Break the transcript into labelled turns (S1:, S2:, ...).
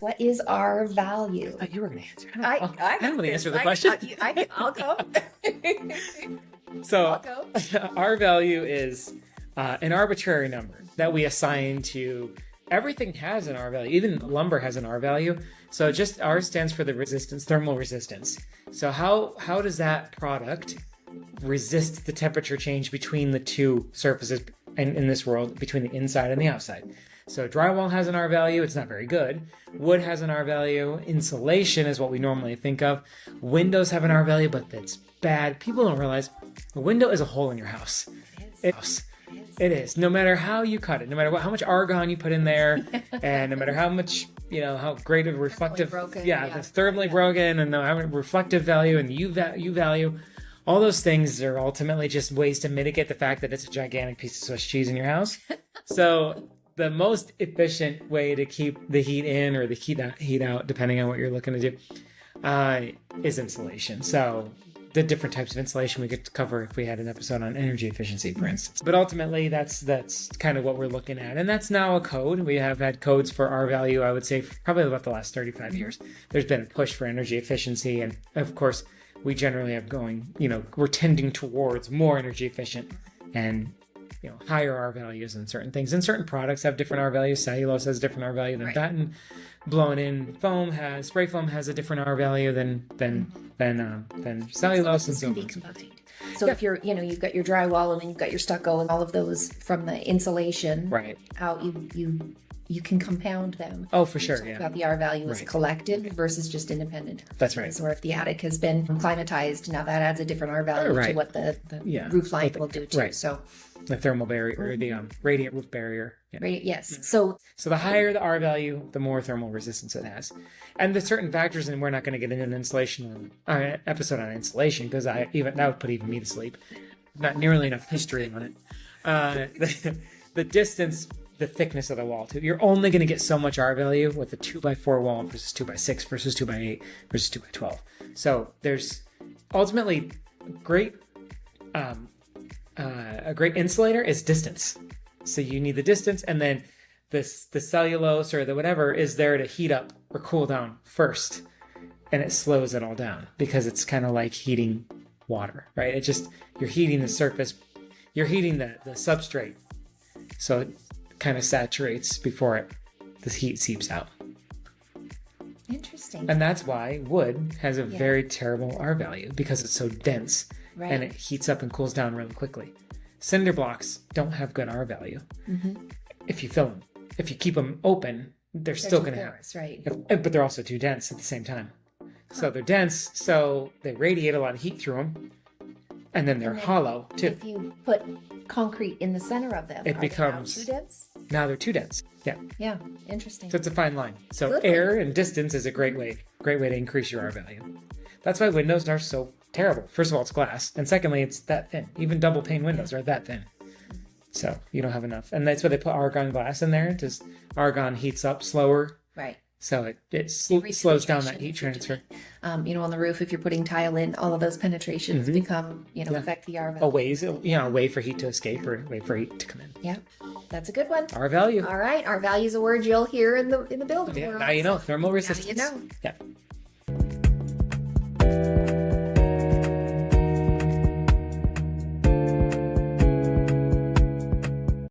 S1: What is R value?
S2: You were going to answer.
S1: I
S2: don't want to answer the question.
S1: I'll go.
S2: So
S1: I'll go.
S2: R value is an arbitrary number that we assign to everything. Has an R value. Even lumber has an R value. So just R stands for the resistance, thermal resistance. So how does that product resist the temperature change between the two surfaces in this world, between the inside and the outside? So drywall has an R value. It's not very good. Wood has an R value. Insulation is what we normally think of. Windows have an R value, but that's bad. People don't realize a window is a hole in your house. It is. No matter how you cut it, no matter how much argon you put in there, and no matter how much, how great of reflective,
S1: broken,
S2: it's thermally broken, and the reflective value and the U value, all those things are ultimately just ways to mitigate the fact that it's a gigantic piece of Swiss cheese in your house. So the most efficient way to keep the heat in or the heat out, depending on what you're looking to do, is insulation. So the different types of insulation we could cover if we had an episode on energy efficiency, for instance. But ultimately, that's kind of what we're looking at. And that's now a code. We have had codes for R value, I would say, for probably about the last 35 years. There's been a push for energy efficiency. And of course, we generally have going, we're tending towards more energy efficient and higher R values in certain things. And certain products have different R values. Cellulose has a different R value than that. And blown in spray foam has a different R value than cellulose and so on.
S1: So if you're, you've got your drywall and then you've got your stucco and all of those from the insulation out, you can compound them.
S2: Oh, for sure. Yeah.
S1: About the R value as collective versus just independent.
S2: That's right.
S1: Or if the attic has been climatized, now that adds a different R value to what the roof line will do too.
S2: Right.
S1: So
S2: the thermal barrier or the radiant roof barrier. Yeah.
S1: Yes. So
S2: the higher the R value, the more thermal resistance it has. And there's certain factors, and we're not going to get into an insulation episode on insulation because that would put even me to sleep. Not nearly enough history on it. The distance, the thickness of the wall too. You're only going to get so much R value with a 2x4 wall versus 2x6 versus 2x8 versus 2x12. So there's ultimately a great insulator is distance. So you need the distance, and then the cellulose or the whatever is there to heat up or cool down first, and it slows it all down because it's kind of like heating water, right? You're heating the surface, you're heating the substrate, so it kind of saturates before the heat seeps out.
S1: Interesting.
S2: And that's why wood has a very terrible R value because it's so dense. Right. And it heats up and cools down really quickly. Cinder blocks don't have good R value. Mm-hmm. If you fill them. If you keep them open, they're still going to have.
S1: Right.
S2: But they're also too dense at the same time. So they're dense, so they radiate a lot of heat through them. And then they're hollow, too.
S1: If you put concrete in the center of them,
S2: it becomes
S1: too dense?
S2: Now they're too dense. Yeah.
S1: Yeah. Interesting.
S2: So it's a fine line. So air and distance is a great way to increase your R value. That's why windows are so terrible. First of all, it's glass. And secondly, it's that thin. Even double pane windows are that thin. So you don't have enough. And that's why they put argon glass in there. Argon heats up slower.
S1: Right.
S2: So it slows down that heat transfer.
S1: On the roof, if you're putting tile in, all of those penetrations become, affect the R value.
S2: A way for heat to escape or a way for heat to come in.
S1: Yeah. That's a good one.
S2: R value.
S1: All right. R value is a word you'll hear in the building world.
S2: Now you know. Thermal resistance.
S1: Now you know.
S2: Yeah.